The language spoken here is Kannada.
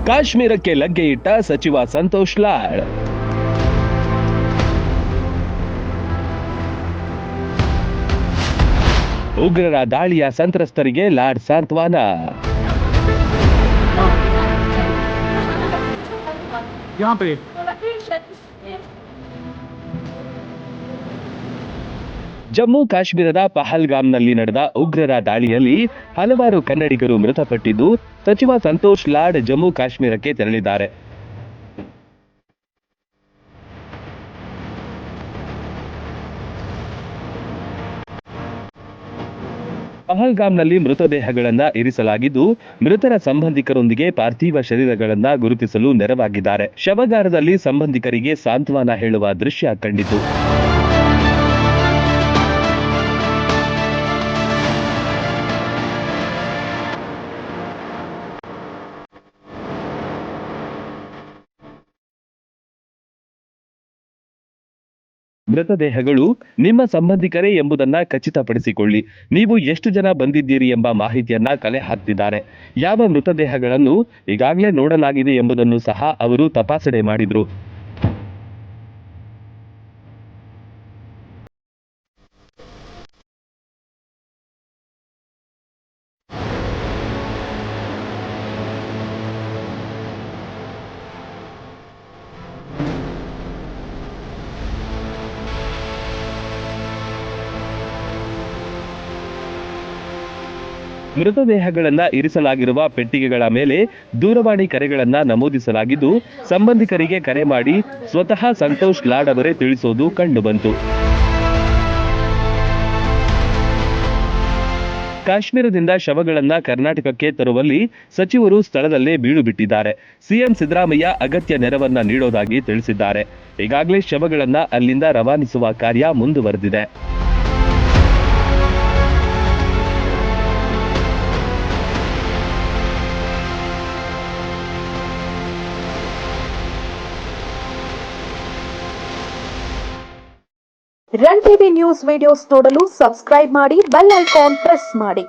ಕಾಶ್ಮೀರಕ್ಕೆ ಲಗ್ಗೆ ಇಟ್ಟ ಸಚಿವ ಸಂತೋಷ್ ಲಾಡ್. ಉಗ್ರರ ದಾಳಿಯ ಸಂತ್ರಸ್ತರಿಗೆ ಲಾಡ್ ಸಾಂತ್ವನ. ಜಮ್ಮು ಕಾಶ್ಮೀರದ ಪಹಲ್ಗಾಮ್ನಲ್ಲಿ ನಡೆದ ಉಗ್ರರ ದಾಳಿಯಲ್ಲಿ ಹಲವಾರು ಕನ್ನಡಿಗರು ಮೃತಪಟ್ಟಿದ್ದು, ಸಚಿವ ಸಂತೋಷ್ ಲಾಡ್ ಜಮ್ಮು ಕಾಶ್ಮೀರಕ್ಕೆ ತೆರಳಿದ್ದಾರೆ. ಪಹಲ್ಗಾಮ್ನಲ್ಲಿ ಮೃತದೇಹಗಳನ್ನು ಇರಿಸಲಾಗಿದ್ದು, ಮೃತರ ಸಂಬಂಧಿಕರೊಂದಿಗೆ ಪಾರ್ಥಿವ ಶರೀರಗಳನ್ನು ಗುರುತಿಸಲು ನೆರವಾಗಿದ್ದಾರೆ. ಶವಗಾರದಲ್ಲಿ ಸಂಬಂಧಿಕರಿಗೆ ಸಾಂತ್ವನ ಹೇಳುವ ದೃಶ್ಯ ಕಂಡಿತು. ಮೃತದೇಹಗಳು ನಿಮ್ಮ ಸಂಬಂಧಿಕರೇ ಎಂಬುದನ್ನ ಖಚಿತಪಡಿಸಿಕೊಳ್ಳಿ. ನೀವು ಎಷ್ಟು ಜನ ಬಂದಿದ್ದೀರಿ ಎಂಬ ಮಾಹಿತಿಯನ್ನ ಕಲೆ ಹಾಕ್ತಿದ್ದಾರೆ. ಯಾವ ಮೃತದೇಹಗಳನ್ನು ಈಗಾಗಲೇ ನೋಡಲಾಗಿದೆ ಎಂಬುದನ್ನು ಸಹ ಅವರು ತಪಾಸಣೆ ಮಾಡಿದ್ರು. ಮೃತದೇಹಗಳನ್ನ ಇರಿಸಲಾಗಿರುವ ಪೆಟ್ಟಿಗೆಗಳ ಮೇಲೆ ದೂರವಾಣಿ ಕರೆಗಳನ್ನ ನಮೂದಿಸಲಾಗಿದ್ದು, ಸಂಬಂಧಿಕರಿಗೆ ಕರೆ ಮಾಡಿ ಸ್ವತಃ ಸಂತೋಷ್ ಲಾಡ್ ಅವರೇ ತಿಳಿಸೋದು ಕಂಡುಬಂತು. ಕಾಶ್ಮೀರದಿಂದ ಶವಗಳನ್ನ ಕರ್ನಾಟಕಕ್ಕೆ ತರುವಲ್ಲಿ ಸಚಿವರು ಸ್ಥಳದಲ್ಲೇ ಬೀಡು ಬಿಟ್ಟಿದ್ದಾರೆ. ಸಿಎಂ ಸಿದ್ದರಾಮಯ್ಯ ಅಗತ್ಯ ನೆರವನ್ನ ನೀಡೋದಾಗಿ ತಿಳಿಸಿದ್ದಾರೆ. ಈಗಾಗಲೇ ಶವಗಳನ್ನ ಅಲ್ಲಿಂದ ರವಾನಿಸುವ ಕಾರ್ಯ ಮುಂದುವರೆದಿದೆ. ರನ್ ಟಿವಿ ನ್ಯೂಸ್ ವಿಡಿಯೋಸ್ ನೋಡಲು ಸಬ್ಸ್ಕ್ರೈಬ್ ಮಾಡಿ, ಬೆಲ್ ಐಕಾನ್ ಪ್ರೆಸ್ ಮಾಡಿ.